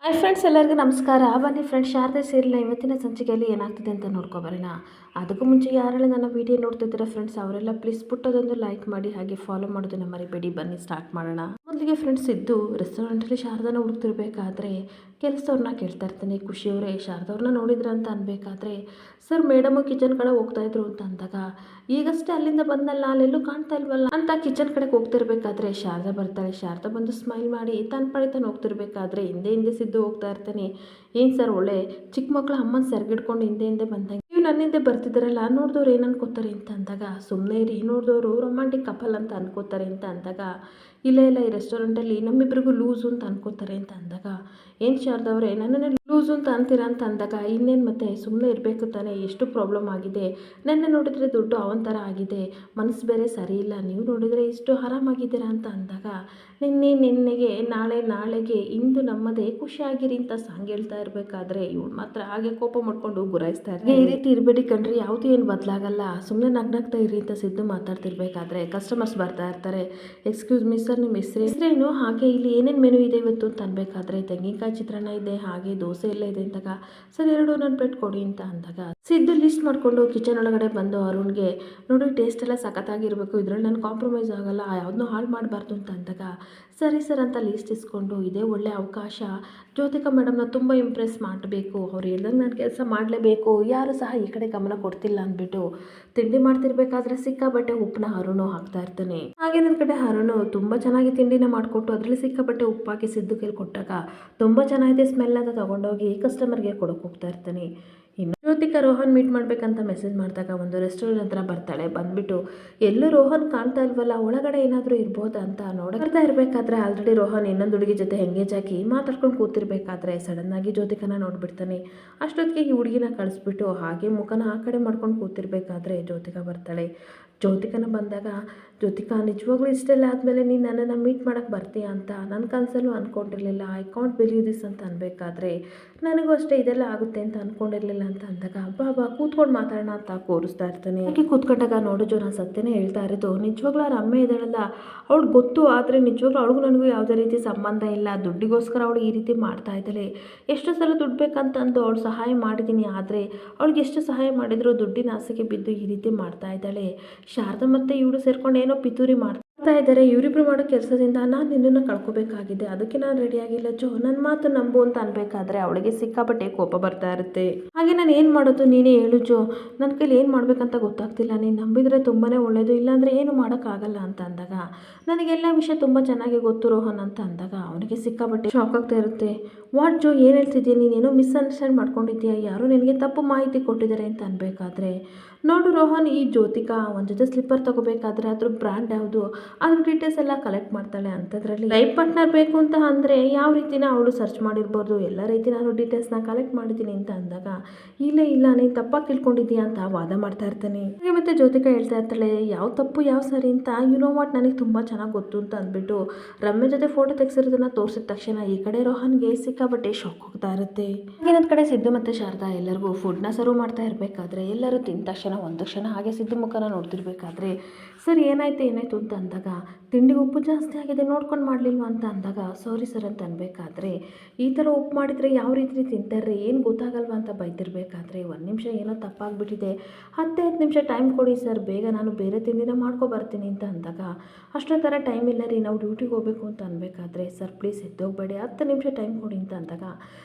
Hi friends, ಎಲ್ಲರಿಗೂ ನಮಸ್ಕಾರ. ಬನ್ನಿ ಫ್ರೆಂಡ್ಸ್, ಶಾರದೆ ಸೀರಿಯಲ್ನ ಇವತ್ತಿನ ಸಂಚಿಕೆಯಲ್ಲಿ ಏನಾಗ್ತಿದೆ ಅಂತ ನೋಡ್ಕೊಬರೋಣ. ಅದಕ್ಕೂ ಮುಂಚೆ ಯಾರೆಲ್ಲ ನನ್ನ ವಿಡಿಯೋ ನೋಡ್ತಿದ್ದೀರಾ ಫ್ರೆಂಡ್ಸ್, ಅವರೆಲ್ಲ ಪ್ಲೀಸ್ ಪುಟ್ಟದೊಂದು ಲೈಕ್ ಮಾಡಿ, ಹಾಗೆ ಫಾಲೋ ಮಾಡೋದನ್ನ ಮರಿಬೇಡಿ. ಬನ್ನಿ ಸ್ಟಾರ್ಟ್ ಮಾಡೋಣ. ಮೊದಲಿಗೆ ಫ್ರೆಂಡ್ಸ್, ಇದ್ದು ರೆಸ್ಟೋರೆಂಟಲ್ಲಿ ಶಾರದನ ಹುಡುಕ್ತಿರ್ಬೇಕಾದ್ರೆ ಕೆಲಸದವ್ರನ್ನ ಕೇಳ್ತಾ ಇರ್ತಾನೆ. ಖುಷಿಯವರೇ ಶಾರದವ್ರನ್ನ ನೋಡಿದ್ರ ಅಂತ ಅನ್ಬೇಕಾದ್ರೆ, ಸರ್ ಮೇಡಮು ಕಿಚನ್ ಕಡೆ ಹೋಗ್ತಾ ಇದ್ರು ಅಂತ ಅಂದಾಗ, ಈಗಷ್ಟೇ ಅಲ್ಲಿಂದ ಬಂದಲ್ಲ, ಅಲ್ಲೆಲ್ಲೂ ಕಾಣ್ತಾ ಇಲ್ವಲ್ಲ ಅಂತ ಕಿಚನ್ ಕಡೆಗೆ ಹೋಗ್ತಿರ್ಬೇಕಾದ್ರೆ ಶಾರದಾ ಬರ್ತಾಳೆ. ಶಾರದಾ ಬಂದು ಸ್ಮೈಲ್ ಮಾಡಿ ತನ್ನ ಪಡೆ ತಾನು ಹೋಗ್ತಿರ್ಬೇಕಾದ್ರೆ ಹಿಂದೆ ಹಿಂದೆ ಸಿದ್ದು ಹೋಗ್ತಾ ಇರ್ತಾನೆ. ಏನು ಸರ್, ಒಳ್ಳೆ ಚಿಕ್ಕ ಮಕ್ಕಳು ಅಮ್ಮನ ಸೆರಗಿಡ್ಕೊಂಡು ಹಿಂದೆ ಹಿಂದೆ ಬಂದಂಗೆ ನೀವು ನನ್ನ ಹಿಂದೆ ಬರ್ತಿದ್ದಾರಲ್ಲ, ನೋಡಿದವ್ರು ಏನು ಅನ್ಕೋತಾರೆ ಅಂತ ಅಂದಾಗ, ಸುಮ್ಮನೆ ಇರಿ, ನೋಡಿದವರು ರೊಮ್ಯಾಂಟಿಕ್ ಕಪಲ್ ಅಂತ ಅನ್ಕೋತಾರೆ ಅಂತ ಅಂದಾಗ, ಇಲ್ಲ ಇಲ್ಲ, ಈ ರೆಸ್ಟೋರೆಂಟಲ್ಲಿ ನಮ್ಮಿಬ್ಬರಿಗೂ ಲೂಸು ಅಂತ ಅನ್ಕೋತಾರೆ ಅಂತ ಅಂದಾಗ, ಏನು ಶಾರದವ್ರೆ ನನ್ನನ್ನು ಲೂಸು ಅಂತ ಅಂತೀರಾ ಅಂತ ಅಂದಾಗ, ಇನ್ನೇನು ಮತ್ತೆ ಸುಮ್ಮನೆ ಇರಬೇಕು ತಾನೇ, ಎಷ್ಟು ಪ್ರಾಬ್ಲಮ್ ಆಗಿದೆ, ನನ್ನ ನೋಡಿದರೆ ದುಡ್ಡು ಅವನ ಥರ ಆಗಿದೆ, ಮನಸ್ಸು ಬೇರೆ ಸರಿ ಇಲ್ಲ, ನೀವು ನೋಡಿದರೆ ಇಷ್ಟು ಆರಾಮಾಗಿದ್ದೀರಾ ಅಂತ ಅಂದಾಗ, ನಿನ್ನೆಗೆ ನಾಳೆಗೆ ಇಂದು ನಮ್ಮದೇ ಖುಷಿಯಾಗಿರಿ ಅಂತ ಸಾಂಗ್ ಹೇಳ್ತಾ ಇರಬೇಕಾದ್ರೆ ಇವಳು ಮಾತ್ರ ಹಾಗೆ ಕೋಪ ಮಾಡ್ಕೊಂಡು ಗುರಾಯಿಸ್ತಾ ಇರ್ತಾರೆ. ಈ ರೀತಿ ಇರಬೇಡಿ ಕಣ್ರಿ, ಯಾವುದು ಏನು ಬದಲಾಗಲ್ಲ, ಸುಮ್ಮನೆ ನಗ್ನಾಗ್ತಾ ಇರಿ ಅಂತ ಸಿದ್ದು ಮಾತಾಡ್ತಿರ್ಬೇಕಾದ್ರೆ ಕಸ್ಟಮರ್ಸ್ ಬರ್ತಾ ಇರ್ತಾರೆ. ಎಕ್ಸ್ಕ್ಯೂಸ್ ಮಿ ಸರ್, ನಿಮ್ಮ ಹೆಸರೇನು, ಹಾಗೆ ಇಲ್ಲಿ ಏನೇನು ಮೆನು ಇದೆ ಇವತ್ತು ಅಂತ ಅನ್ಬೇಕಾದ್ರೆ, ತೆಂಗಿನಕಾಯಿ ಚಿತ್ರಾನ್ನ ಇದೆ, ಹಾಗೆ ದೋಸೆ ಎಲ್ಲ ಇದೆ ಅಂದಾಗ, ಸರ್ ಎರಡು ನನ್ನ ಪ್ಲೇಟ್ ಕೊಡಿ ಅಂತ ಅಂದಾಗ, ಸಿದ್ದು ಲಿಸ್ಟ್ ಮಾಡಿಕೊಂಡು ಕಿಚನ್ ಒಳಗಡೆ ಬಂದು ಅರುಣ್ಗೆ, ನೋಡಿ ಟೇಸ್ಟ್ ಎಲ್ಲ ಸಖತ್ತಾಗಿರಬೇಕು, ಇದ್ರಲ್ಲಿ ನಾನು ಕಾಂಪ್ರಮೈಸ್ ಆಗಲ್ಲ, ಯಾವುದನ್ನೂ ಹಾಳು ಮಾಡಬಾರ್ದು ಅಂತ ಅಂದಾಗ, ಸರಿ ಸರ್ ಅಂತ ಲೀಸ್ಟ್ ಇಸ್ಕೊಂಡು, ಇದೇ ಒಳ್ಳೆ ಅವಕಾಶ, ಜ್ಯೋತಿಕಾ ಮೇಡಮ್ನ ತುಂಬ ಇಂಪ್ರೆಸ್ ಮಾಡಬೇಕು, ಅವ್ರು ಹೇಳ್ದಂಗೆ ನಾನು ಕೆಲಸ ಮಾಡಲೇಬೇಕು, ಯಾರು ಸಹ ಈ ಕಡೆ ಗಮನ ಕೊಡ್ತಿಲ್ಲ ಅಂದ್ಬಿಟ್ಟು ತಿಂಡಿ ಮಾಡ್ತಿರ್ಬೇಕಾದ್ರೆ ಸಿಕ್ಕಾಬಟ್ಟೆ ಉಪ್ಪನ್ನ ಅರುಣು ಹಾಕ್ತಾ ಇರ್ತಾನೆ. ಹಾಗೆ ನನ್ನ ಕಡೆ ಅರುಣು ತುಂಬ ಚೆನ್ನಾಗಿ ತಿಂಡಿನ ಮಾಡಿಕೊಟ್ಟು ಅದರಲ್ಲಿ ಸಿಕ್ಕಾಬಟ್ಟೆ ಉಪ್ಪಾಕಿ ಸಿದ್ದು ಕೈಲಿ ಕೊಟ್ಟಾಗ, ತುಂಬ ಚೆನ್ನಾಗಿದೆ ಸ್ಮೆಲ್ ಅಂತ ತೊಗೊಂಡೋಗಿ ಕಸ್ಟಮರ್ಗೆ ಕೊಡೋಕೆ ಹೋಗ್ತಾ ಇರ್ತಾನೆ. ಇನ್ನು ಜ್ಯೋತಿಕಾ ರೋಹನ್ ಮೀಟ್ ಮಾಡಬೇಕಂತ ಮೆಸೇಜ್ ಮಾಡಿದಾಗ ಒಂದು ರೆಸ್ಟೋರೆಂಟ್ ಹತ್ರ ಬರ್ತಾಳೆ. ಬಂದ್ಬಿಟ್ಟು ಎಲ್ಲೂ ರೋಹನ್ ಕಾಣ್ತಾ ಇಲ್ವಲ್ಲ, ಒಳಗಡೆ ಏನಾದರೂ ಇರ್ಬೋದಾ ಅಂತ ನೋಡ್ತಾ ಇರಬೇಕಾದ್ರೆ ಆಲ್ರೆಡಿ ರೋಹನ್ ಇನ್ನೊಂದು ಹುಡುಗಿ ಜೊತೆ ಎಂಗೇಜ್ ಆಗಿ ಮಾತಾಡ್ಕೊಂಡು ಕೂತಿರ್ಬೇಕಾದ್ರೆ ಸಡನ್ನಾಗಿ ಜ್ಯೋತಿಕನ ನೋಡ್ಬಿಡ್ತಾನೆ. ಅಷ್ಟೊತ್ತಿಗೆ ಈ ಹುಡುಗಿನ ಕಳಿಸ್ಬಿಟ್ಟು ಹಾಗೆ ಮುಖನ ಆ ಕಡೆ ಮಾಡ್ಕೊಂಡು ಕೂತಿರ್ಬೇಕಾದ್ರೆ ಜ್ಯೋತಿಕಾ ಬರ್ತಾಳೆ. ಜ್ಯೋತಿಕನ ಬಂದಾಗ, ಜ್ಯೋತಿಕಾ ನಿಜವಾಗ್ಲೂ ಇಷ್ಟೆಲ್ಲ ಆದಮೇಲೆ ನೀನು ನನ್ನನ್ನು ಮೀಟ್ ಮಾಡೋಕ್ಕೆ ಬರ್ತೀಯಾ ಅಂತ ನನ್ನ ಕನಸಲ್ಲೂ ಅಂದ್ಕೊಂಡಿರಲಿಲ್ಲ, ಐ ಕಾಂಟ್ ಬಿಲೀವ್ ದಿಸ್ ಅಂತ ಅನ್ಬೇಕಾದ್ರೆ, ನನಗೂ ಅಷ್ಟೇ ಇದೆಲ್ಲ ಆಗುತ್ತೆ ಅಂತ ಅಂದ್ಕೊಂಡಿರಲಿಲ್ಲ ಅಂತ ಅಂದಾಗ, ಬಾ ಕೂತ್ಕೊಂಡು ಮಾತಾಡೋಣ ಅಂತ ಕೂರಿಸ್ತಾ ಇರ್ತಾನೆ. ಯಾಕೆ ಕೂತ್ಕೊಂಡಾಗ, ನೋಡು ಜೋ, ನಾನು ಸತ್ಯನೇ ಹೇಳ್ತಾ ಇರೋದು, ನಿಜವಾಗ್ಲೂ ಅವ್ರ ಅಮ್ಮ ಇದ್ದಾಳಲ್ಲ ಅವಳು ಗೊತ್ತು, ಆದರೆ ನಿಜವಾಗ್ಲೂ ಅವಳಿಗೂ ನನಗೂ ಯಾವುದೇ ರೀತಿ ಸಂಬಂಧ ಇಲ್ಲ, ದುಡ್ಡಿಗೋಸ್ಕರ ಅವಳು ಈ ರೀತಿ ಮಾಡ್ತಾ ಇದ್ದಾಳೆ, ಎಷ್ಟು ಸಲ ದುಡ್ಡು ಬೇಕಂತಂದು ಅವಳು ಸಹಾಯ ಮಾಡಿದ್ದೀನಿ, ಆದರೆ ಅವಳಿಗೆ ಎಷ್ಟು ಸಹಾಯ ಮಾಡಿದ್ರು ದುಡ್ಡಿನ ಆಸೆಗೆ ಬಿದ್ದು ಈ ರೀತಿ ಮಾಡ್ತಾ ಇದ್ದಾಳೆ. ಶಾರದಾ ಮತ್ತು ಇವಳು ಸೇರ್ಕೊಂಡು ಏನೋ ಪಿತೂರಿ ಮಾಡ್ತಾ ಇದ್ದಾರೆ, ಇವರಿಬ್ರು ಮಾಡೋ ಕೆಲಸದಿಂದ ನಾನು ನಿನ್ನನ್ನು ಕಳ್ಕೊಬೇಕಾಗಿದೆ, ಅದಕ್ಕೆ ನಾನು ರೆಡಿಯಾಗಿಲ್ಲ ಜೋ, ನನ್ನ ಮಾತು ನಂಬು ಅಂತ ಅನ್ಬೇಕಾದ್ರೆ ಅವಳಿಗೆ ಸಿಕ್ಕಾಪಟ್ಟೆ ಕೋಪ ಬರ್ತಾ ಇರುತ್ತೆ. ಹಾಗೆ ನಾನು ಏನು ಮಾಡೋದು ನೀನೇ ಹೇಳು ಜೋ, ನನ್ನ ಕೈಲಿ ಏನು ಮಾಡ್ಬೇಕಂತ ಗೊತ್ತಾಗ್ತಿಲ್ಲ, ನೀನು ನಂಬಿದರೆ ತುಂಬಾ ಒಳ್ಳೆಯದು, ಇಲ್ಲಾಂದರೆ ಏನು ಮಾಡೋಕ್ಕಾಗಲ್ಲ ಅಂತ ಅಂದಾಗ, ನನಗೆಲ್ಲ ವಿಷಯ ತುಂಬ ಚೆನ್ನಾಗಿ ಗೊತ್ತು ರೋಹನ್ ಅಂತ ಅಂದಾಗ ಅವನಿಗೆ ಸಿಕ್ಕಾಪಟ್ಟೆ ಶಾಕ್ ಆಗ್ತಾ ಇರುತ್ತೆ. ವಾಟ್ ಜೋ, ಏನು ಹೇಳ್ತಿದ್ದೀಯ, ನೀನೇನೋ ಮಿಸ್ಅಂಡರ್ಸ್ಟ್ಯಾಂಡ್ ಮಾಡ್ಕೊಂಡಿದ್ದೀಯಾ, ಯಾರೋ ನಿನಗೆ ತಪ್ಪು ಮಾಹಿತಿ ಕೊಟ್ಟಿದ್ದಾರೆ ಅಂತ ಅನ್ಬೇಕಾದ್ರೆ, ನೋಡು ರೋಹನ್, ಈ ಜ್ಯೋತಿಕಾ ಒಂದು ಜೊತೆ ಸ್ಲಿಪ್ಪರ್ ತೊಗೋಬೇಕಾದ್ರೆ ಅದ್ರ ಬ್ರ್ಯಾಂಡ್ ಯಾವುದು, ಅದ್ರ ಡೀಟೇಲ್ಸ್ ಎಲ್ಲ ಕಲೆಕ್ಟ್ ಮಾಡ್ತಾಳೆ, ಅಂಥದ್ರಲ್ಲಿ ಲೈಫ್ ಪಾರ್ಟ್ನರ್ ಬೇಕು ಅಂತ ಅಂದರೆ ಯಾವ ರೀತಿನ ಅವಳು ಸರ್ಚ್ ಮಾಡಿರ್ಬೋದು, ಎಲ್ಲ ರೀತಿ ನಾನು ಡೀಟೇಲ್ಸ್ನ ಕಲೆಕ್ಟ್ ಮಾಡಿದ್ದೀನಿ ಅಂತ ಅಂದಾಗ, ಇಲ್ಲ ನೀನು ತಪ್ಪಾಗಿ ತಿಳ್ಕೊಂಡಿದ್ದೀಯಾ ಅಂತ ವಾದ ಮಾಡ್ತಾ ಇರ್ತಾನೆ. ಹಾಗೆ ಮತ್ತೆ ಜ್ಯೋತಿಕಾ ಹೇಳ್ತಾ ಇರ್ತಾಳೆ, ಯಾವ ತಪ್ಪು ಯಾವ ಸರಿ ಅಂತ ನೋ ವಾಟ್, ನನಗೆ ತುಂಬ ಚೆನ್ನಾಗಿ ಗೊತ್ತು ಅಂತ ಅಂದ್ಬಿಟ್ಟು ರಮ್ಯ ಜೊತೆ ಫೋಟೋ ತೆಗೆಸಿರೋದನ್ನ ತೋರಿಸಿದ ತಕ್ಷಣ ಈ ಕಡೆ ರೋಹನ್ಗೆ ಸಿಕ್ಕಾಪಟ್ಟೆ ಶಾಕ್ ಹೋಗ್ತಾ ಇರುತ್ತೆ. ಇನ್ನೊಂದು ಕಡೆ ಸಿದ್ದು ಮತ್ತು ಶಾರದಾ ಎಲ್ಲರಿಗೂ ಫುಡ್ನ ಸರ್ವ್ ಮಾಡ್ತಾ ಇರಬೇಕಾದ್ರೆ ಎಲ್ಲರೂ ತಿಂದ ತಕ್ಷಣ ಒಂದು ಕ್ಷಣ ಹಾಗೆ ಸಿದ್ದು ಮುಖನ ನೋಡ್ತಿರ್ಬೇಕಾದ್ರೆ, ಸರ್ ಏನಾಯ್ತು ಅಂತ ಅಂದಾಗ, ತಿಂಡಿಗೆ ಉಪ್ಪು ಜಾಸ್ತಿ ಆಗಿದೆ ನೋಡ್ಕೊಂಡು ಮಾಡಲಿಲ್ವ ಅಂತ ಅಂದಾಗ, ಸಾರಿ ಸರ್ ಅಂತ ಅನ್ಬೇಕಾದ್ರೆ, ಈ ಥರ ಉಪ್ಪು ಮಾಡಿದರೆ ಯಾವ ರೀತಿ ತಿಂತಾರೆ, ಏನು ಗೊತ್ತಾಗಲ್ವ ಅಂತ ಬೈತಿರ್ಬೇಕಾದ್ರೆ, ಒಂದು ನಿಮಿಷ ಏನೋ ತಪ್ಪಾಗ್ಬಿಟ್ಟಿದೆ, 10 ನಿಮಿಷ ಟೈಮ್ ಕೊಡಿ ಸರ್, ಬೇಗ ನಾನು ಬೇರೆ ತಿಂಡಿನ ಮಾಡ್ಕೊಬರ್ತೀನಿ ಅಂತ ಅಂದಾಗ, ಅಷ್ಟೋ ಥರ ಟೈಮ್ ಇಲ್ಲ ರೀ, ನಾವು ಡ್ಯೂಟಿಗೆ ಹೋಗಬೇಕು ಅಂತ ಅನ್ಬೇಕಾದ್ರೆ, ಸರ್ ಪ್ಲೀಸ್ ಎದ್ದೋಗ್ಬೇಡಿ, 10 ನಿಮಿಷ ಟೈಮ್ ಕೊಡಿ ಅಂತ ಅಂದಾಗ,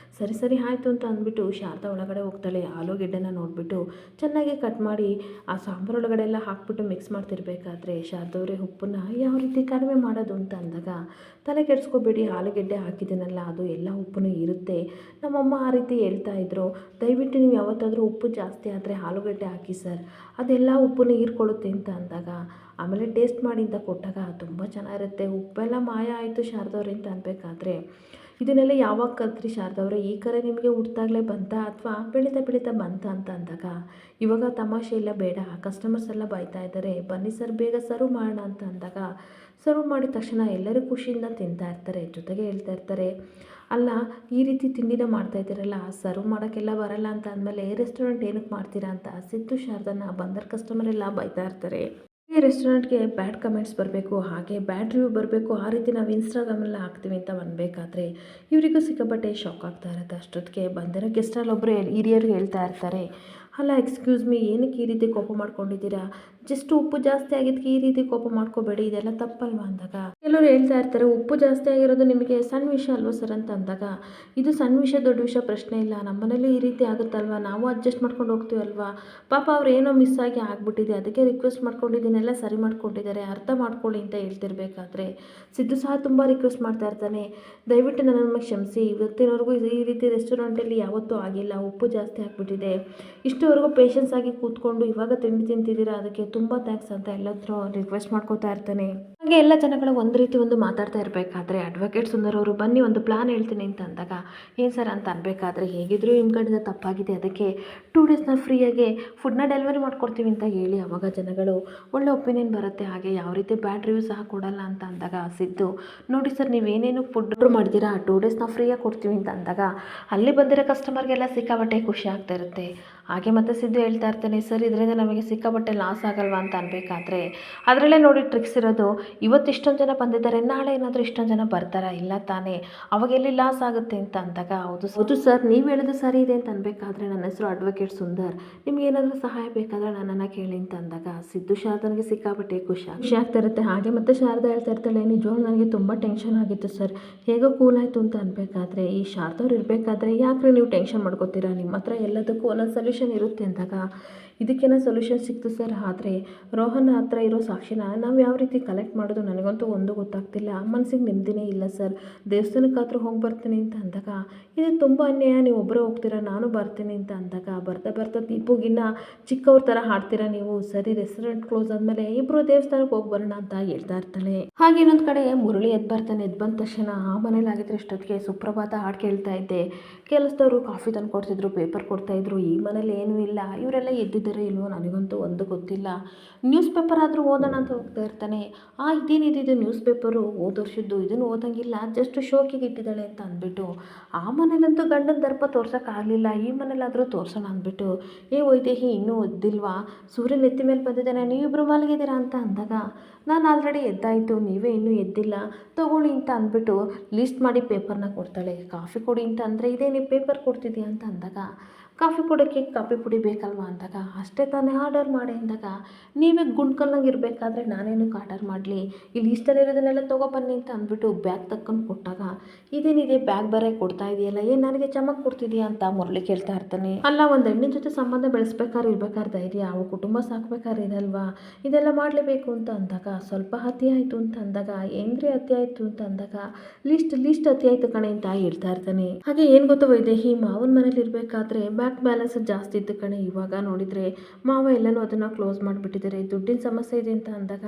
ಸರಿ ಆಯಿತು ಅಂತ ಅಂದ್ಬಿಟ್ಟು ಶಾರದಾ ಒಳಗಡೆ ಹೋಗ್ತಾಳೆ. ಆಲೂಗೆಡ್ಡೆನ ನೋಡಿಬಿಟ್ಟು ಚೆನ್ನಾಗಿ ಕಟ್ ಮಾಡಿ ಆ ಸಾಂಬಾರೊಳಗಡೆ ಎಲ್ಲ ಹಾಕ್ಬಿಟ್ಟು ಮಿಕ್ಸ್ ಮಾಡ್ತಿರ್ಬೇಕಾದ್ರೆ, ಶಾರದವ್ರೆ ಉಪ್ಪನ್ನ ಯಾವ ರೀತಿ ಕಡಿಮೆ ಮಾಡೋದು ಅಂತ ಅಂದಾಗ, ತಲೆ ಕೆಡಿಸ್ಕೋಬೇಡಿ, ಆಲೂಗೆಡ್ಡೆ ಹಾಕಿದ್ದೀನಲ್ಲ ಅದು ಎಲ್ಲ ಉಪ್ಪು ಇರುತ್ತೆ, ನಮ್ಮಮ್ಮ ಆ ರೀತಿ ಹೇಳ್ತಾ ಇದ್ರು, ದಯವಿಟ್ಟು ನೀವು ಯಾವತ್ತಾದರೂ ಉಪ್ಪು ಜಾಸ್ತಿ ಆದರೆ ಆಲೂಗೆಡ್ಡೆ ಹಾಕಿ ಸರ್, ಅದೆಲ್ಲ ಉಪ್ಪು ಹೀರ್ಕೊಳ್ಳುತ್ತೆ ಅಂತ ಅಂದಾಗ, ಆಮೇಲೆ ಟೇಸ್ಟ್ ಮಾಡಿ ಅಂತ ಕೊಟ್ಟಾಗ ತುಂಬ ಚೆನ್ನಾಗಿರುತ್ತೆ, ಉಪ್ಪೆಲ್ಲ ಮಾಯ ಆಯಿತು ಶಾರದವ್ರೆ ಅಂತ ಅನ್ಬೇಕಾದ್ರೆ, ಇದನ್ನೆಲ್ಲ ಯಾವಾಗ ಕಲ್ತ್ರಿ ಶಾರದವ್ರೆ, ಈ ಕರೆ ನಿಮಗೆ ಹುಟ್ಟಾಗಲೇ ಬಂತಾ ಅಥವಾ ಬೆಳೀತಾ ಬಂತಾ ಅಂತ ಅಂದಾಗ, ಇವಾಗ ತಮಾಷೆ ಇಲ್ಲ ಬೇಡ, ಕಸ್ಟಮರ್ಸ್ ಎಲ್ಲ ಬೈತಾ ಇದ್ದಾರೆ, ಬನ್ನಿ ಸರ್ ಬೇಗ ಸರ್ವ್ ಮಾಡೋಣ ಅಂತ ಅಂದಾಗ, ಸರ್ವ್ ಮಾಡಿದ ತಕ್ಷಣ ಎಲ್ಲರೂ ಖುಷಿಯಿಂದ ತಿಂತಾ ಇರ್ತಾರೆ. ಜೊತೆಗೆ ಹೇಳ್ತಾ ಇರ್ತಾರೆ, ಅಲ್ಲ ಈ ರೀತಿ ತಿಂಡಿನ ಮಾಡ್ತಾ ಇದ್ದೀರಲ್ಲ, ಸರ್ವ್ ಮಾಡೋಕ್ಕೆಲ್ಲ ಬರಲ್ಲ ಅಂತ ಅಂದಮೇಲೆ ರೆಸ್ಟೋರೆಂಟ್ ಏನಕ್ಕೆ ಮಾಡ್ತೀರಾ ಅಂತ ಸಿದ್ದು ಶಾರದನ ಬಂದರ್ ಕಸ್ಟಮರ್ ಎಲ್ಲ ಬೈತಾ ಇರ್ತಾರೆ. ಈ ರೆಸ್ಟೋರೆಂಟ್ಗೆ ಬ್ಯಾಡ್ ಕಮೆಂಟ್ಸ್ ಬರಬೇಕು, ಹಾಗೆ ಬ್ಯಾಡ್ ರಿವ್ಯೂ ಬರಬೇಕು, ಆ ರೀತಿ ನಾವು ಇನ್ಸ್ಟಾಗ್ರಾಮೆಲ್ಲ ಹಾಕ್ತೀವಿ ಅಂತ ಅನ್ಬೇಕಾದ್ರೆ ಇವರಿಗೂ ಸಿಕ್ಕಾಪಟ್ಟೆ ಶಾಕ್ ಆಗ್ತಾ ಇರುತ್ತೆ. ಅಷ್ಟೊತ್ತಿಗೆ ಬಂದಿರೋ ಗೆಸ್ಟಲ್ಲಿ ಒಬ್ಬರು ಹಿರಿಯರು ಹೇಳ್ತಾ ಇರ್ತಾರೆ, ಅಲ್ಲ ಎಕ್ಸ್ಕ್ಯೂಸ್ ಮೀ, ಏನಕ್ಕೆ ಈ ರೀತಿ ಕೋಪ ಮಾಡ್ಕೊಂಡಿದ್ದೀರಾ, ಜಸ್ಟ್ ಉಪ್ಪು ಜಾಸ್ತಿ ಆಗಿದ್ದಕ್ಕೆ ಈ ರೀತಿ ಕೋಪ ಮಾಡ್ಕೋಬೇಡಿ, ಇದೆಲ್ಲ ತಪ್ಪಲ್ವಾ ಅಂದಾಗ ಕೆಲವರು ಹೇಳ್ತಾ ಇರ್ತಾರೆ, ಉಪ್ಪು ಜಾಸ್ತಿ ಆಗಿರೋದು ನಿಮಗೆ ಸಣ್ಣ ವಿಷಯ ಅಲ್ವ ಸರ್ ಅಂತ ಅಂದಾಗ, ಇದು ಸಣ್ಣ ವಿಷಯ ದೊಡ್ಡ ವಿಷಯ ಪ್ರಶ್ನೆ ಇಲ್ಲ, ನಮ್ಮನೇಲಿ ಈ ರೀತಿ ಆಗುತ್ತಲ್ವ, ನಾವು ಅಡ್ಜಸ್ಟ್ ಮಾಡ್ಕೊಂಡು ಹೋಗ್ತೀವಲ್ವಾ, ಪಾಪ ಅವ್ರು ಏನೋ ಮಿಸ್ ಆಗಿ ಆಗ್ಬಿಟ್ಟಿದೆ, ಅದಕ್ಕೆ ರಿಕ್ವೆಸ್ಟ್ ಮಾಡ್ಕೊಂಡಿದ್ದೀನೆಲ್ಲ ಸರಿ ಮಾಡ್ಕೊಂಡಿದ್ದಾರೆ, ಅರ್ಥ ಮಾಡ್ಕೊಳ್ಳಿ ಅಂತ ಹೇಳ್ತಿರ್ಬೇಕಾದ್ರೆ ಸಿದ್ದು ಸಹ ತುಂಬ ರಿಕ್ವೆಸ್ಟ್ ಮಾಡ್ತಾ ಇರ್ತಾನೆ, ದಯವಿಟ್ಟು ನನ್ನನ್ನು ಕ್ಷಮಿಸಿ, ಇವತ್ತಿನವರೆಗೂ ಈ ರೀತಿ ರೆಸ್ಟೋರೆಂಟಲ್ಲಿ ಯಾವತ್ತೂ ಆಗಿಲ್ಲ, ಉಪ್ಪು ಜಾಸ್ತಿ ಆಗಿಬಿಟ್ಟಿದೆ, ಇಷ್ಟುವರೆಗೂ ಪೇಷನ್ಸ್ ಆಗಿ ಕೂತ್ಕೊಂಡು ಇವಾಗ ತಿಂಡಿ ತಿಂತಿದ್ದೀರಾ, ಅದಕ್ಕೆ ತುಂಬ ಥ್ಯಾಂಕ್ಸ್ ಅಂತ ಎಲ್ಲರೂ ರಿಕ್ವೆಸ್ಟ್ ಮಾಡ್ಕೋತಾ ಇರ್ತಾನೆ. ಹಾಗೆ ಎಲ್ಲ ಜನಗಳು ಒಂದು ರೀತಿ ಒಂದು ಮಾತಾಡ್ತಾ ಇರಬೇಕಾದ್ರೆ ಅಡ್ವೊಕೇಟ್ ಸುಂದರ್ ಅವರು ಬನ್ನಿ ಒಂದು ಪ್ಲಾನ್ ಹೇಳ್ತೀನಿ ಅಂತ ಅಂದಾಗ, ಏನು ಸರ್ ಅಂತ ಅನ್ಬೇಕಾದ್ರೆ, ಹೇಗಿದ್ರು ನಿಮ್ಮ ಕಡೆಯಿಂದ ತಪ್ಪಾಗಿದೆ, ಅದಕ್ಕೆ 2 ಡೇಸ್ನ ಫ್ರೀಯಾಗಿ ಫುಡ್ನ ಡೆಲಿವರಿ ಮಾಡ್ಕೊಡ್ತೀವಿ ಅಂತ ಹೇಳಿ ಅವಾಗ ಜನಗಳು ಒಳ್ಳೆ ಒಪಿನಿಯನ್ ಬರುತ್ತೆ. ಹಾಗೆ ಯಾವ ರೀತಿ ಬ್ಯಾಡ್ ರಿವ್ಯೂ ಸಹ ಕೊಡಲ್ಲ ಅಂತ ಅಂದಾಗ ಸಿದ್ದು, ನೋಡಿ ಸರ್ ನೀವೇನೇನು ಫುಡ್ ಆರ್ಡ್ರ್ ಮಾಡ್ತೀರಾ 2 ಡೇಸ್ನ ಫ್ರೀಯಾಗಿ ಕೊಡ್ತೀವಿ ಅಂತ ಅಂದಾಗ ಅಲ್ಲಿ ಬಂದಿರೋ ಕಸ್ಟಮರ್ಗೆಲ್ಲ ಸಿಕ್ಕಾಬಟ್ಟೆ ಖುಷಿ ಆಗ್ತಾ ಇರುತ್ತೆ. ಹಾಗೆ ಮತ್ತೆ ಸಿದ್ದು ಹೇಳ್ತಾ ಇರ್ತಾನೆ, ಸರ್ ಇದರಿಂದ ನಮಗೆ ಸಿಕ್ಕಾಬಟ್ಟೆ ಲಾಸ್ ಆಗಲ್ವಾ ಅಂತ ಅನ್ಬೇಕಾದ್ರೆ ಅದರಲ್ಲೇ ನೋಡಿ ಟ್ರಿಕ್ಸ್ ಇರೋದು, ಇವತ್ತು ಇಷ್ಟೊಂದು ಜನ ಬಂದಿದ್ದಾರೆ, ನಾಳೆ ಏನಾದರೂ ಇಷ್ಟೊಂದು ಜನ ಬರ್ತಾರಾ, ಇಲ್ಲ ತಾನೇ, ಅವಾಗ ಎಲ್ಲಿ ಲಾಸ್ ಆಗುತ್ತೆ ಅಂತ ಅಂದಾಗ, ಹೌದು ಸರ್ ನೀವು ಹೇಳೋದು ಸರಿ ಇದೆ ಅಂತ ಅನ್ಬೇಕಾದ್ರೆ, ನನ್ನ ಹೆಸರು ಅಡ್ವೊಕೇಟ್ ಸುಂದರ್, ನಿಮ್ಗೆ ಏನಾದರೂ ಸಹಾಯ ಬೇಕಾದರೆ ನನ್ನನ್ನು ಕೇಳಿ ಅಂತ ಅಂದಾಗ ಸಿದ್ದು ಶಾರದನಿಗೆ ಸಿಕ್ಕಾಪಟ್ಟೆ ಖುಷಿ ಆಗ್ತಾ ಇರುತ್ತೆ. ಹಾಗೆ ಮತ್ತೆ ಶಾರದಾ ಹೇಳ್ತಾ ಇರ್ತಾಳೆ, ನಿಜವಾಗ್ಲೂ ನನಗೆ ತುಂಬ ಟೆನ್ಷನ್ ಆಗಿತ್ತು ಸರ್, ಹೇಗೋ ಕೂಲ್ ಆಯಿತು ಅಂತ ಅನ್ಬೇಕಾದ್ರೆ, ಈ ಶಾರದವ್ರು ಇರಬೇಕಾದ್ರೆ ಯಾಕ್ರೆ ನೀವು ಟೆನ್ಷನ್ ಮಾಡ್ಕೋತೀರಾ, ನಿಮ್ಮ ಹತ್ರ ಎಲ್ಲದಕ್ಕೂ ಒಂದೊಂದು ಸೊಲ್ಯೂಷನ್ ಇರುತ್ತೆ ಅಂದಾಗ, ಇದಕ್ಕೇನೋ ಸೊಲ್ಯೂಷನ್ ಸಿಕ್ತು ಸರ್, ಆದರೆ ರೋಹನ್ ಹತ್ರ ಇರೋ ಸಾಕ್ಷಿನ ನಾವು ಯಾವ ರೀತಿ ಕಲೆಕ್ಟ್ ಮಾಡೋದು ನನಗಂತೂ ಒಂದು ಗೊತ್ತಾಗ್ತಿಲ್ಲ, ಮನಸ್ಸಿಗೆ ನೆಮ್ಮದಿನೇ ಇಲ್ಲ ಸರ್, ದೇವಸ್ಥಾನಕ್ಕಾದ್ರೂ ಹೋಗಿ ಬರ್ತೀನಿ ಅಂತ ಅಂದಾಗ, ಇದು ತುಂಬ ಅನ್ಯಾಯ, ನೀವು ಒಬ್ಬರೇ ಹೋಗ್ತೀರಾ, ನಾನು ಬರ್ತೀನಿ ಅಂತ ಅಂದಾಗ, ಬರ್ತಾ ದೀಪುಗಿನ್ನ ಚಿಕ್ಕವ್ರ ಥರ ಹಾಡ್ತೀರಾ ನೀವು, ಸರಿ ರೆಸ್ಟೋರೆಂಟ್ ಕ್ಲೋಸ್ ಆದಮೇಲೆ ಇಬ್ಬರು ದೇವಸ್ಥಾನಕ್ಕೆ ಹೋಗಿ ಬರೋಣ ಅಂತ ಹೇಳ್ತಾ ಇರ್ತಾಳೆ. ಹಾಗೆ ಇನ್ನೊಂದು ಕಡೆ ಮುರಳಿ ಎದ್ದು ಬರ್ತಾನೆ, ಎದ್ದು ಬಂದ ತಕ್ಷಣ ಆ ಮನೇಲಿ ಆಗಿದ್ರೆ ಇಷ್ಟೊತ್ತಿಗೆ ಸುಪ್ರಭಾತ ಹಾಡು ಕೇಳ್ತಾ ಇದ್ದೆ, ಕೆಲಸದವರು ಕಾಫಿ ತಂದು ಕೊಡ್ತಿದ್ರು, ಪೇಪರ್ ಕೊಡ್ತಾಯಿದ್ರು, ಈ ಮನೇಲಿ ಏನೂ ಇಲ್ಲ, ಇವರೆಲ್ಲ ಎದ್ದಿದ್ದಾರೆ ಇಲ್ವೋ ನನಗಂತೂ ಒಂದು ಗೊತ್ತಿಲ್ಲ, ನ್ಯೂಸ್ ಪೇಪರ್ ಆದರೂ ಓದೋಣ ಅಂತ ಹೋಗ್ತಾ ಇರ್ತಾನೆ, ಇದೇನಿದು ನ್ಯೂಸ್ ಪೇಪರು ಹೋದ ವರ್ಷದ್ದು, ಇದನ್ನು ಓದಂಗಿಲ್ಲ, ಜಸ್ಟ್ ಶೋಕಿಗೆ ಇಟ್ಟಿದ್ದಾಳೆ ಅಂತ ಅಂದ್ಬಿಟ್ಟು, ಆ ಮನೇಲಂತೂ ಗಂಡನ ದರ್ಪ ತೋರ್ಸೋಕ್ಕಾಗಲಿಲ್ಲ, ಈ ಮನೇಲಾದರೂ ತೋರಿಸೋಣ ಅಂದ್ಬಿಟ್ಟು, ವೈದೇಹಿ ಇನ್ನೂ ಎದ್ದಿಲ್ವಾ, ಸೂರ್ಯನ ಎತ್ತಿ ಮೇಲೆ ಬಂದಿದ್ದಾನೆ, ನೀವಿಬ್ಬರು ಮಲಗಿದ್ದೀರಾ ಅಂತ ಅಂದಾಗ, ನಾನು ಆಲ್ರೆಡಿ ಎದ್ದಾಯಿತು, ನೀವೇ ಇನ್ನೂ ಎದ್ದಿಲ್ಲ, ತೊಗೊಳ್ಳಿ ಅಂತ ಅಂದ್ಬಿಟ್ಟು ಲಿಸ್ಟ್ ಮಾಡಿ ಪೇಪರ್ನ ಕೊಡ್ತಾಳೆ. ಕಾಫಿ ಕೊಡಿ ಅಂತ ಅಂದರೆ, ಇದೇನೇ ಪೇಪರ್ ಕೊಡ್ತಿದ್ಯಾ ಅಂತ ಅಂದಾಗ, ಕಾಫಿ ಕೊಡೋಕ್ಕೆ ಕಾಫಿ ಪುಡಿ ಬೇಕಲ್ವಾ ಅಂದಾಗ, ಅಷ್ಟೇ ತಾನೇ ಆರ್ಡರ್ ಮಾಡಿ ಅಂದಾಗ, ನೀವೇ ಗುಂಡ್ಕಲ್ನಾಗ ಇರಬೇಕಾದ್ರೆ ನಾನೇನಕ್ಕೆ ಆರ್ಡರ್ ಮಾಡಲಿ, ಇಲ್ಲಿ ಇಷ್ಟಲ್ಲಿರೋದನ್ನೆಲ್ಲ ತೊಗೊಬನ್ನಿ ಅಂತ ಅಂದ್ಬಿಟ್ಟು ಬ್ಯಾಗ್ ತಕ್ಕೊಂಡು ಕೊಟ್ಟಾಗ, ಇದೇನಿದೆ ಬ್ಯಾಗ್ ಬೇರೆ ಕೊಡ್ತಾ ಇದೆಯಲ್ಲ, ಏನು ನನಗೆ ಚಮಕ್ ಕೊಡ್ತಿದೆಯಾ ಅಂತ ಮುರಳಿ ಕೇಳ್ತಾ ಇರ್ತಾನೆ. ಅಲ್ಲ, ಒಂದು ಹೆಣ್ಣಿನ ಜೊತೆ ಸಂಬಂಧ ಬೆಳೆಸ್ಬೇಕಾದ್ರೆ ಇರ್ಬೇಕಾದ್ರೆ ಧೈರ್ಯ, ಅವು ಕುಟುಂಬ ಸಾಕ್ಬೇಕಾದ್ರೆ ಇರಲ್ವಾ, ಇದೆಲ್ಲ ಮಾಡಲೇಬೇಕು ಅಂತ ಅಂದಾಗ, ಸ್ವಲ್ಪ ಅತಿ ಆಯಿತು ಅಂತ ಅಂದಾಗ, ಏನ್ರಿ ಅತಿ ಆಯಿತು ಅಂತ ಅಂದಾಗ, ಲಿಸ್ಟ್ ಅತಿ ಆಯಿತು ಕಣೆ ಅಂತ ಹೇಳ್ತಾ ಇರ್ತಾನೆ. ಹಾಗೆ ಏನು ಗೊತ್ತಾ ವೈದೇಹಿ, ಮಾವನ ಮನೇಲಿ ಇರಬೇಕಾದ್ರೆ ಬ್ಯಾಂಕ್ ಬ್ಯಾಲೆನ್ಸ್ ಜಾಸ್ತಿ ಇತ್ತು ಕಣೆ, ಇವಾಗ ನೋಡಿದರೆ ಮಾವ ಎಲ್ಲನೂ ಅದನ್ನು ಕ್ಲೋಸ್ ಮಾಡಿಬಿಟ್ಟಿದ್ದಾರೆ, ದುಡ್ಡಿನ ಸಮಸ್ಯೆ ಇದೆ ಅಂತ ಅಂದಾಗ,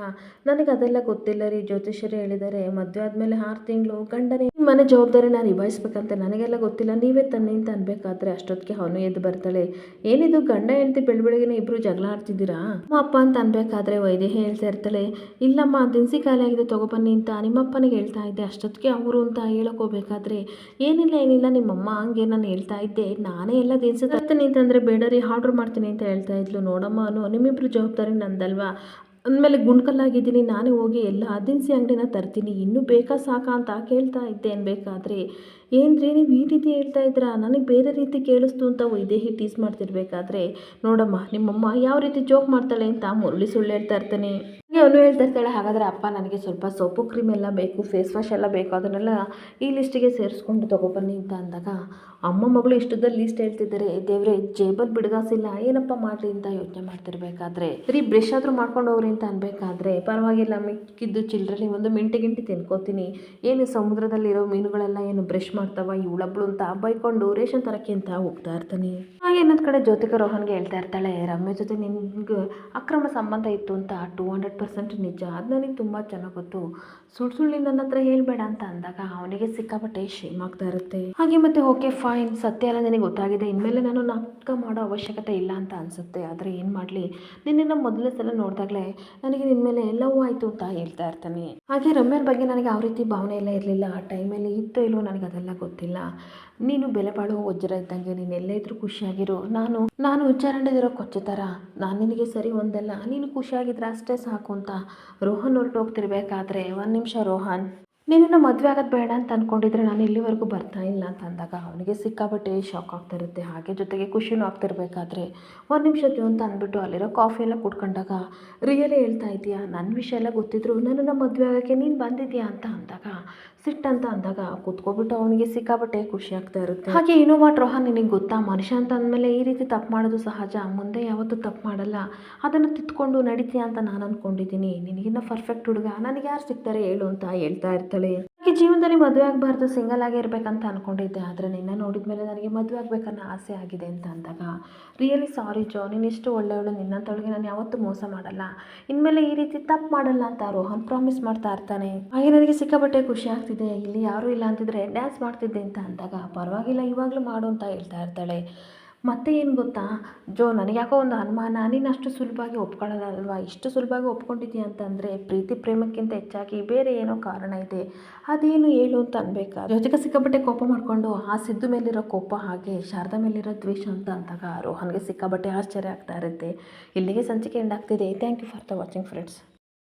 ನನಗೆ ಅದೆಲ್ಲ ಗೊತ್ತಿಲ್ಲ ರೀ, ಜ್ಯೋತಿಷ್ಯರು ಹೇಳಿದ್ದಾರೆ, ಮದುವೆ ಆದಮೇಲೆ 6 ತಿಂಗಳು ಗಂಡನೇ ಮನೆ ಜವಾಬ್ದಾರಿನ ನಿಭಾಯಿಸ್ಬೇಕಂತ, ನನಗೆಲ್ಲ ಗೊತ್ತಿಲ್ಲ, ನೀವೇ ತನ್ನಿ ಅಂತ ಅನ್ಬೇಕಾದ್ರೆ ಅಷ್ಟೊತ್ತಿಗೆ ಅವನು ಎದ್ದು ಬರ್ತಾಳೆ, ಏನಿದು ಗಂಡ ಹೆಂಡತಿ ಬೆಳಬೆಳಗಿನ ಇಬ್ಬರು ಜಗಳ ಆಡ್ತಿದ್ದೀರಾ ಅಪ್ಪ ಅಂತ ಅನ್ಬೇಕಾದ್ರೆ ವೈದೇಹಿ ಹೇಳ್ತಾ ಇರ್ತಾಳೆ, ಇಲ್ಲಮ್ಮ ದಿನಸಿ ಖಾಲಿ ಆಗಿದೆ ತೊಗೊಬನ್ನಿ ಅಂತ ನಿಮ್ಮಪ್ಪನಿಗೆ ಹೇಳ್ತಾ ಇದ್ದೆ, ಅಷ್ಟೊತ್ತಿಗೆ ಅವರು ಅಂತ ಹೇಳೋಕೋಬೇಕಾದ್ರೆ, ಏನಿಲ್ಲ ನಿಮ್ಮಮ್ಮ ಹಂಗೆ ನಾನು ಹೇಳ್ತಾ ಇದ್ದೆ, ನಾನೇ ಎಲ್ಲ ದಿನಸಿ ತರ್ತೀನಿ ಅಂತಂದರೆ ಬೇಡ ರೀ ಆರ್ಡ್ರ್ ಮಾಡ್ತೀನಿ ಅಂತ ಹೇಳ್ತಾ ಇದ್ಲು, ನೋಡಮ್ಮ ನಿಮ್ಮಿಬ್ಬರು ಜವಾಬ್ದಾರಿ ನಂದಲ್ವಾ, ಅಂದಮೇಲೆ ಗುಂಡ್ಕಲ್ಲಾಗಿದ್ದೀನಿ, ನಾನೇ ಹೋಗಿ ಎಲ್ಲ ದಿನಸಿ ಅಂಗಡಿನ ತರ್ತೀನಿ, ಇನ್ನೂ ಬೇಕಾ ಸಾಕಾ ಅಂತ ಕೇಳ್ತಾ ಇದ್ದೆ ಅನ್ಬೇಕಾದ್ರೆ, ಏನ್ರಿ ನೀವು ಈ ರೀತಿ ಹೇಳ್ತಾ ಇದ್ರಾ, ನನಗೆ ಬೇರೆ ರೀತಿ ಕೇಳಿಸ್ತು ಅಂತ ವೈದೇಹಿ ಟೀಸ್ ಮಾಡ್ತಿರ್ಬೇಕಾದ್ರೆ, ನೋಡಮ್ಮ ನಿಮ್ಮಮ್ಮ ಯಾವ ರೀತಿ ಜೋಕ್ ಮಾಡ್ತಾಳೆ ಅಂತ ಮುರಳಿ ಸುಳ್ಳು ಹೇಳ್ತಾ ಇರ್ತಾನೆ. ಹಾಗೆ ಅವನು ಹೇಳ್ತಾ ಇರ್ತಾಳೆ, ಹಾಗಾದರೆ ಅಪ್ಪ ನನಗೆ ಸ್ವಲ್ಪ ಸೋಪು ಕ್ರೀಮ್ ಎಲ್ಲ ಬೇಕು, ಫೇಸ್ ವಾಶ್ ಎಲ್ಲ ಬೇಕು, ಅದನ್ನೆಲ್ಲ ಈ ಲಿಸ್ಟಿಗೆ ಸೇರಿಸ್ಕೊಂಡು ತೊಗೊಬನ್ನಿ ಅಂತ ಅಂದಾಗ, ಅಮ್ಮ ಮಗಳು ಇಷ್ಟದಲ್ಲಿ ಲೀಸ್ಟ್ ಹೇಳ್ತಿದ್ದಾರೆ, ದೇವ್ರೆ ಜೇಬಲ್ಲಿ ಬಿಡ್ಗಾಸಿಲ್ಲ, ಏನಪ್ಪ ಮಾಡಲಿ ಅಂತ ಯೋಚನೆ ಮಾಡ್ತಿರ್ಬೇಕಾದ್ರೆ, ಸರಿ ಬ್ರಷ್ ಆದರೂ ಮಾಡ್ಕೊಂಡು ಹೋಗ್ರಿ ಅಂತ ಅನ್ಬೇಕಾದ್ರೆ, ಪರವಾಗಿಲ್ಲ ಮಿಕ್ಕಿದ್ದು ಚಿಲ್ಲರೆ ಒಂದು ಮಿಂಟಿ ತಿನ್ಕೋತೀನಿ, ಏನು ಸಮುದ್ರದಲ್ಲಿರೋ ಮೀನುಗಳೆಲ್ಲ ಏನು ಬ್ರಷ್ ಮಾಡ್ತಾವ ಇವಳಬ್ಳು ಅಂತ ಬೈಕೊಂಡು ರೇಷನ್ ತರಕ್ಕೆ ಅಂತ ಹೋಗ್ತಾ ಇರ್ತಾನೆ. ಹಾಗೆ ಇನ್ನೊಂದು ಕಡೆ ಜ್ಯೋತಿಕಾ ರೋಹನ್ಗೆ ಹೇಳ್ತಾ ಇರ್ತಾಳೆ, ರಮ್ಯ ಜೊತೆ ನಿನ್ಗೆ ಅಕ್ರಮ ಸಂಬಂಧ ಇತ್ತು ಅಂತ 200% ನಿಜ, ಅದು ನನಗೆ ತುಂಬ ಚೆನ್ನಾಗಿ ಗೊತ್ತು, ಸುಳ್ಳು ನನ್ನ ಹತ್ರ ಹೇಳ್ಬೇಡ ಅಂತ ಅಂದಾಗ ಅವನಿಗೆ ಸಿಕ್ಕಾಪಟ್ಟೆ ಶೇಮ್ ಆಗ್ತಾ ಇರುತ್ತೆ. ಹಾಗೆ ಮತ್ತೆ ಓಕೆ ಫೈನ್, ಸತ್ಯ ಎಲ್ಲ ನನಗೆ ಗೊತ್ತಾಗಿದೆ, ಇನ್ಮೇಲೆ ನಾನು ನಾಟಕ ಮಾಡೋ ಅವಶ್ಯಕತೆ ಇಲ್ಲ ಅಂತ ಅನಿಸುತ್ತೆ, ಆದರೆ ಏನು ಮಾಡಲಿ, ನಿನ್ನ ಮೊದಲನೇ ಸಲ ನೋಡಿದಾಗಲೇ ನನಗೆ ನಿನ್ನ ಮೇಲೆ ಲವ್ ಆಯಿತು ಅಂತ ಹೇಳ್ತಾ ಇರ್ತಾನೆ. ಹಾಗೆ ರಮ್ಯರ ಬಗ್ಗೆ ನನಗೆ ಯಾವ ರೀತಿ ಭಾವನೆ ಎಲ್ಲ ಇರಲಿಲ್ಲ, ಆ ಟೈಮಲ್ಲಿ ಇತ್ತೋ ಇಲ್ವೋ ನನಗೆ ಅದೆಲ್ಲ ಗೊತ್ತಿಲ್ಲ, ನೀನು ಬೆಲೆ ಬಾಳುವ ವಜ್ರ ಇದ್ದಂಗೆ, ನೀನು ಎಲ್ಲೇ ಇದ್ರೂ ಖುಷಿಯಾಗಿರು. ನಾನು ಉಚ್ಚಾರಣೆದಿರೋ ಕೊಚ್ಚೆ ಥರ ನಾನು ನಿನಗೆ ಸರಿ ಹೊಂದಲ್ಲ, ನೀನು ಖುಷಿಯಾಗಿದ್ರೆ ಅಷ್ಟೇ ಸಾಕು ಅಂತ ರೋಹನ್ ಹೋಗ್ತಿರ್ಬೇಕಾದ್ರೆ, ಒಂದು ನಿಮಿಷ ರೋಹನ್, ನಿನ್ನನ್ನು ಮದುವೆ ಆಗೋದು ಬೇಡ ಅಂತ ಅಂದ್ಕೊಂಡಿದ್ರೆ ನಾನು ಇಲ್ಲಿವರೆಗೂ ಬರ್ತಾ ಇಲ್ಲ ಅಂತ ಅಂದಾಗ ಅವನಿಗೆ ಸಿಕ್ಕಾಪಟ್ಟೆ ಶಾಕ್ ಆಗ್ತಿರುತ್ತೆ. ಹಾಗೆ ಜೊತೆಗೆ ಖುಷಿನೂ ಆಗ್ತಿರ್ಬೇಕಾದ್ರೆ, ಒಂದು ನಿಮಿಷ ಜೋ ಅಂತ ಅಂದ್ಬಿಟ್ಟು ಅಲ್ಲಿರೋ ಕಾಫಿ ಎಲ್ಲ ಕುಡ್ಕೊಂಡಾಗ, ರಿಯಲಿ ಹೇಳ್ತಾ ಇದೆಯಾ, ನನ್ನ ವಿಷಯ ಎಲ್ಲ ಗೊತ್ತಿದ್ರು ನನ್ನನ್ನು ಮದುವೆ ಆಗೋಕ್ಕೆ ನೀನು ಬಂದಿದ್ಯಾ ಅಂತ ಅಂದಾಗ, ಸಿಟ್ಟಂತ ಅಂದಾಗ ಕೂತ್ಕೊಬಿಟ್ಟು ಅವನಿಗೆ ಸಿಕ್ಕಾಪಟ್ಟೆ ಖುಷಿ ಆಗ್ತಾ ಇರುತ್ತೆ. ಹಾಗೆ ಏನೋ ವಾಟ್ ರೋಹನ್, ನಿನಗೆ ಗೊತ್ತಾ, ಮನುಷ್ಯ ಅಂತ ಅಂದಮೇಲೆ ಈ ರೀತಿ ತಪ್ಪು ಮಾಡೋದು ಸಹಜ, ಮುಂದೆ ಯಾವತ್ತೂ ತಪ್ಪು ಮಾಡಲ್ಲ, ಅದನ್ನು ತಿದ್ಕೊಂಡು ನಡೀತೀಯ ಅಂತ ನಾನು ಅಂದ್ಕೊಂಡಿದ್ದೀನಿ. ನಿನಗಿನ್ನ ಪರ್ಫೆಕ್ಟ್ ಹುಡುಗ ನನಗೆ ಯಾರು ಸಿಗ್ತಾರೆ ಹೇಳು ಅಂತ ಹೇಳ್ತಾ ಇರ್ತಾಳೆ. ನನಗೆ ಜೀವನದಲ್ಲಿ ಮದುವೆ ಆಗಬಾರ್ದು, ಸಿಂಗಲ್ ಆಗೇ ಇರಬೇಕಂತ ಅಂದ್ಕೊಂಡಿದ್ದೆ, ಆದರೆ ನಿನ್ನ ನೋಡಿದ ಮೇಲೆ ನನಗೆ ಮದುವೆ ಆಗಬೇಕನ್ನೋ ಆಸೆ ಆಗಿದೆ ಅಂತ ಅಂದಾಗ, ರಿಯಲಿ ಸಾರಿ ಜೋ, ನೀನು ಇಷ್ಟು ಒಳ್ಳೆಯವಳು, ನಿನ್ನಂತವಳಿಗೆ ನಾನು ಯಾವತ್ತೂ ಮೋಸ ಮಾಡಲ್ಲ, ಇನ್ಮೇಲೆ ಈ ರೀತಿ ತಪ್ಪು ಮಾಡಲ್ಲ ಅಂತ ರೋಹನ್ ಪ್ರಾಮಿಸ್ ಮಾಡ್ತಾ ಇರ್ತಾನೆ. ಹಾಗೆ ನನಗೆ ಸಿಕ್ಕಾಪಟ್ಟೆ ಖುಷಿ ಆಗ್ತಿದೆ, ಇಲ್ಲಿ ಯಾರೂ ಇಲ್ಲ ಅಂತಿದ್ರೆ ಡ್ಯಾನ್ಸ್ ಮಾಡ್ತಿದ್ದೆ ಅಂತ ಅಂದಾಗ, ಪರವಾಗಿಲ್ಲ ಇವಾಗಲೂ ಮಾಡು ಅಂತ ಹೇಳ್ತಾ ಇರ್ತಾಳೆ. ಮತ್ತೆ ಏನು ಗೊತ್ತಾ ಜೋ, ನನಗೆ ಯಾಕೋ ಒಂದು ಅನುಮಾನ, ನೀನು ಅಷ್ಟು ಸುಲಭವಾಗಿ ಒಪ್ಕೊಳ್ಳೋದಲ್ವಾ, ಇಷ್ಟು ಸುಲಭವಾಗಿ ಒಪ್ಕೊಂಡಿದ್ದೀಯ ಅಂತಂದರೆ ಪ್ರೀತಿ ಪ್ರೇಮಕ್ಕಿಂತ ಹೆಚ್ಚಾಗಿ ಬೇರೆ ಏನೋ ಕಾರಣ ಇದೆ, ಅದೇನು ಹೇಳು ಅಂತ ಅನ್ಬೇಕಾ. ಜೊತೆಗೆ ಸಿಕ್ಕಾಪಟ್ಟೆ ಕೋಪ ಮಾಡಿಕೊಂಡು ಆ ಸಿದ್ದು ಮೇಲಿರೋ ಕೋಪ ಹಾಗೆ ಶಾರದಾ ಮೇಲಿರೋ ದ್ವೇಷ ಅಂತ ಅಂದಾಗ ರೋಹನ್ಗೆ ಸಿಕ್ಕಾಪಟ್ಟೆ ಆಶ್ಚರ್ಯ ಆಗ್ತಾ ಇರುತ್ತೆ. ಇಲ್ಲಿಗೆ ಸಂಚಿಕೆ ಎಂಡ್ ಆಗ್ತಿದೆ. Thank you for the watching friends.